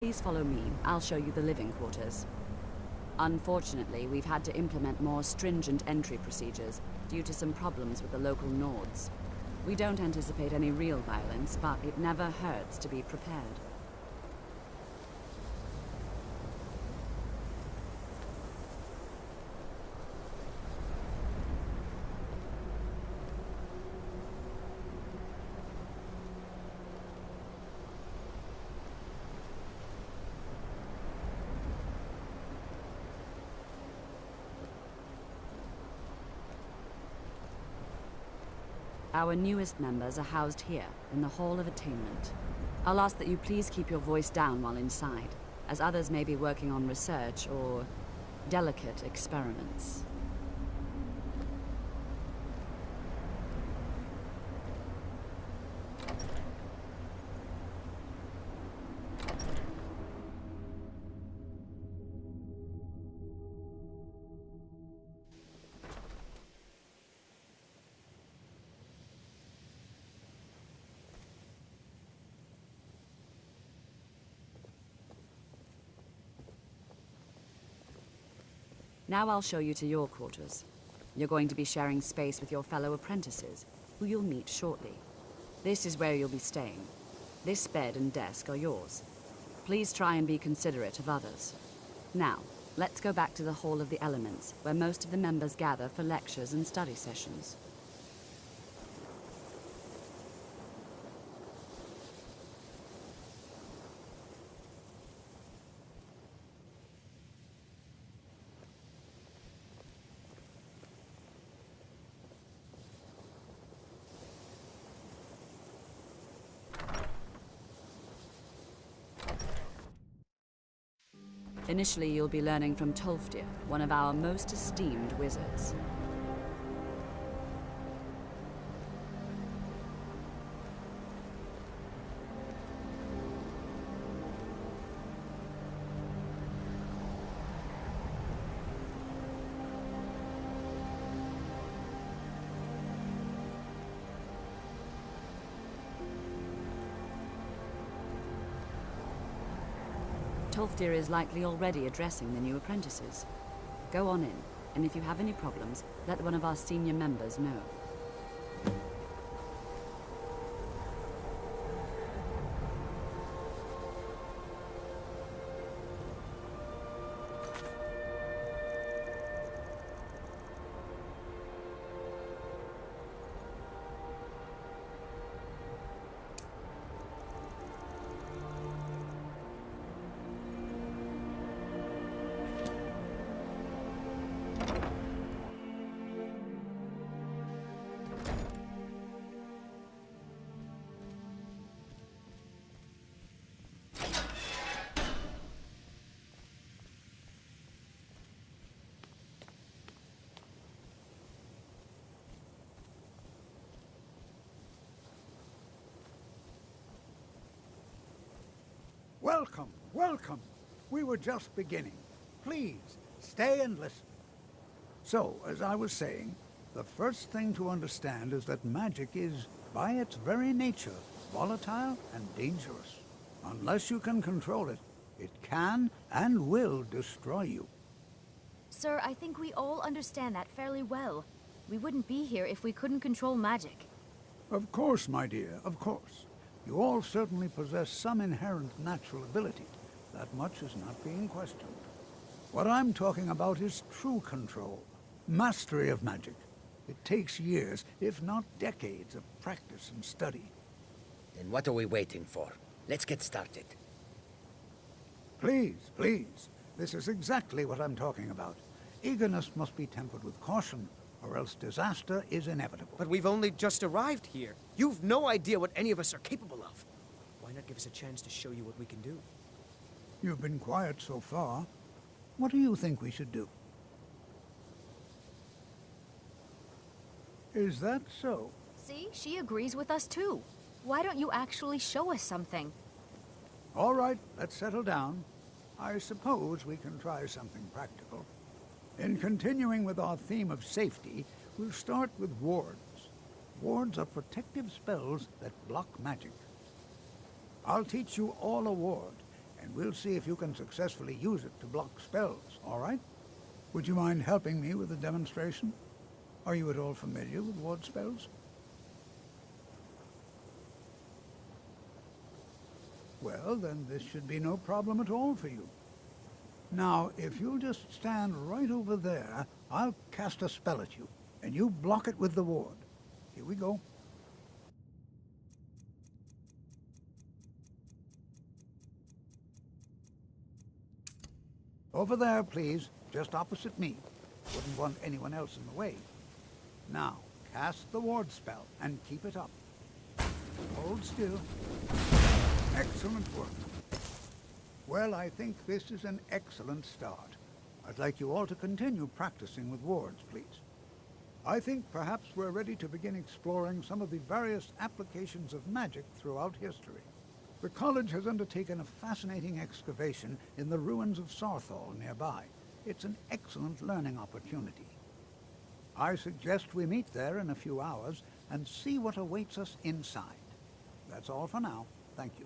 Please follow me. I'll show you the living quarters. Unfortunately, we've had to implement more stringent entry procedures due to some problems with the local Nords. We don't anticipate any real violence, but it never hurts to be prepared. Our newest members are housed here, in the Hall of Attainment. I'll ask that you please keep your voice down while inside, as others may be working on research or delicate experiments. Now I'll show you to your quarters. You're going to be sharing space with your fellow apprentices, who you'll meet shortly. This is where you'll be staying. This bed and desk are yours. Please try and be considerate of others. Now, let's go back to the Hall of the Elements, where most of the members gather for lectures and study sessions. Initially, you'll be learning from Tolfdir, one of our most esteemed wizards. Tolfdir is likely already addressing the new apprentices. Go on in, and if you have any problems, let one of our senior members know. Welcome, welcome. We were just beginning. Please, stay and listen. So, as I was saying, the first thing to understand is that magic is, by its very nature, volatile and dangerous. Unless you can control it, it can and will destroy you. Sir, I think we all understand that fairly well. We wouldn't be here if we couldn't control magic. Of course, my dear, of course. You all certainly possess some inherent natural ability. That much is not being questioned. What I'm talking about is true control, mastery of magic. It takes years, if not decades, of practice and study. Then what are we waiting for? Let's get started. Please, please. This is exactly what I'm talking about. Eagerness must be tempered with caution, or else disaster is inevitable. But we've only just arrived here. You've no idea what any of us are capable of. Why not give us a chance to show you what we can do? You've been quiet so far. What do you think we should do? Is that so? See, she agrees with us too. Why don't you actually show us something? All right, let's settle down. I suppose we can try something practical. In continuing with our theme of safety, we'll start with wards. Wards are protective spells that block magic. I'll teach you all a ward, and we'll see if you can successfully use it to block spells, all right? Would you mind helping me with the demonstration? Are you at all familiar with ward spells? Well, then this should be no problem at all for you. Now, if you'll just stand right over there, I'll cast a spell at you, and you block it with the ward. Here we go. Over there, please, just opposite me. Wouldn't want anyone else in the way. Now, cast the ward spell and keep it up. Hold still. Excellent work. Well, I think this is an excellent start. I'd like you all to continue practicing with wards, please. I think perhaps we're ready to begin exploring some of the various applications of magic throughout history. The college has undertaken a fascinating excavation in the ruins of Sarthal nearby. It's an excellent learning opportunity. I suggest we meet there in a few hours and see what awaits us inside. That's all for now. Thank you.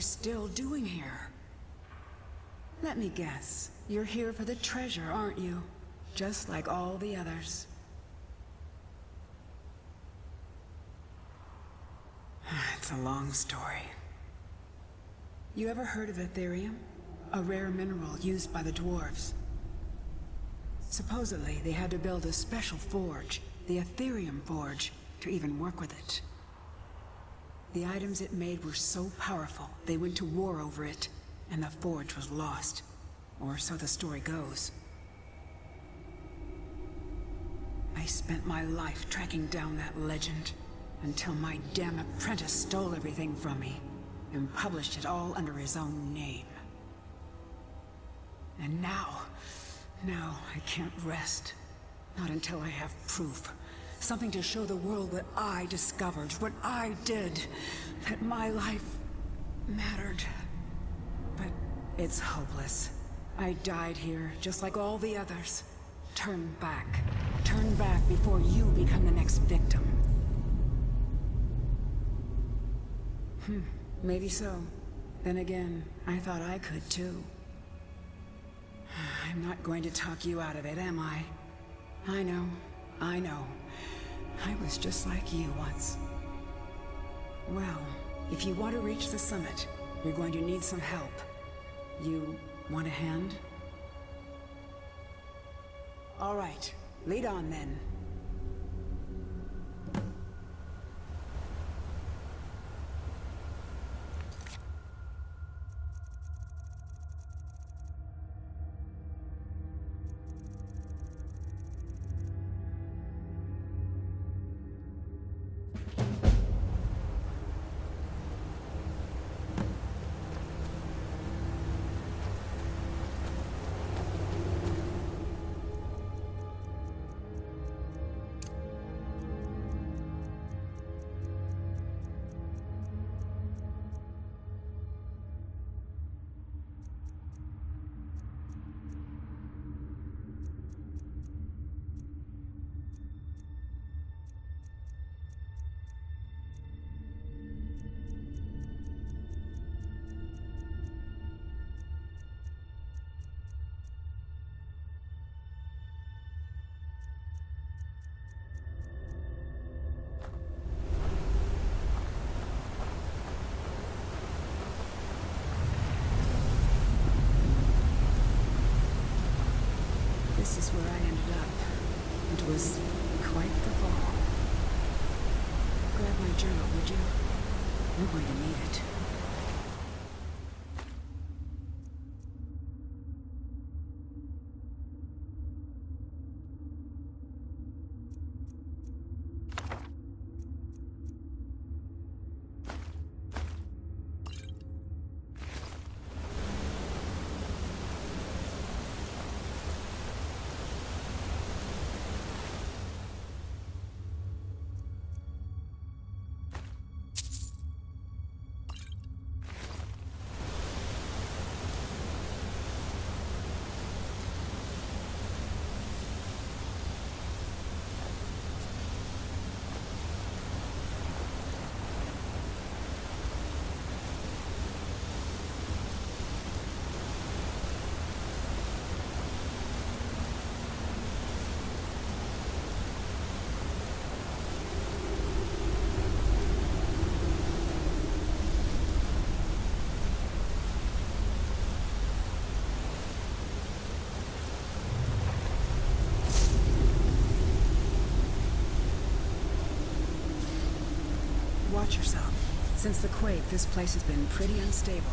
still doing here? Let me guess. You're here for the treasure, aren't you? Just like all the others. It's a long story. You ever heard of Ethereum? A rare mineral used by the dwarves. Supposedly, they had to build a special forge, the Ethereum Forge, to even work with it. The items it made were so powerful, they went to war over it, and the forge was lost. Or so the story goes. I spent my life tracking down that legend, until my damn apprentice stole everything from me, and published it all under his own name. And now I can't rest. Not until I have proof. Something to show the world what I discovered, what I did. That my life mattered. But it's hopeless. I died here, just like all the others. Turn back. Turn back before you become the next victim. Maybe so. Then again, I thought I could too. I'm not going to talk you out of it, am I? I know. I was just like you once. Well, if you want to reach the summit, you're going to need some help. You want a hand? All right, lead on then. This is where I ended up. It was quite the fall. Grab my journal, would you? We're going to need it. Watch yourself. Since the quake, this place has been pretty unstable.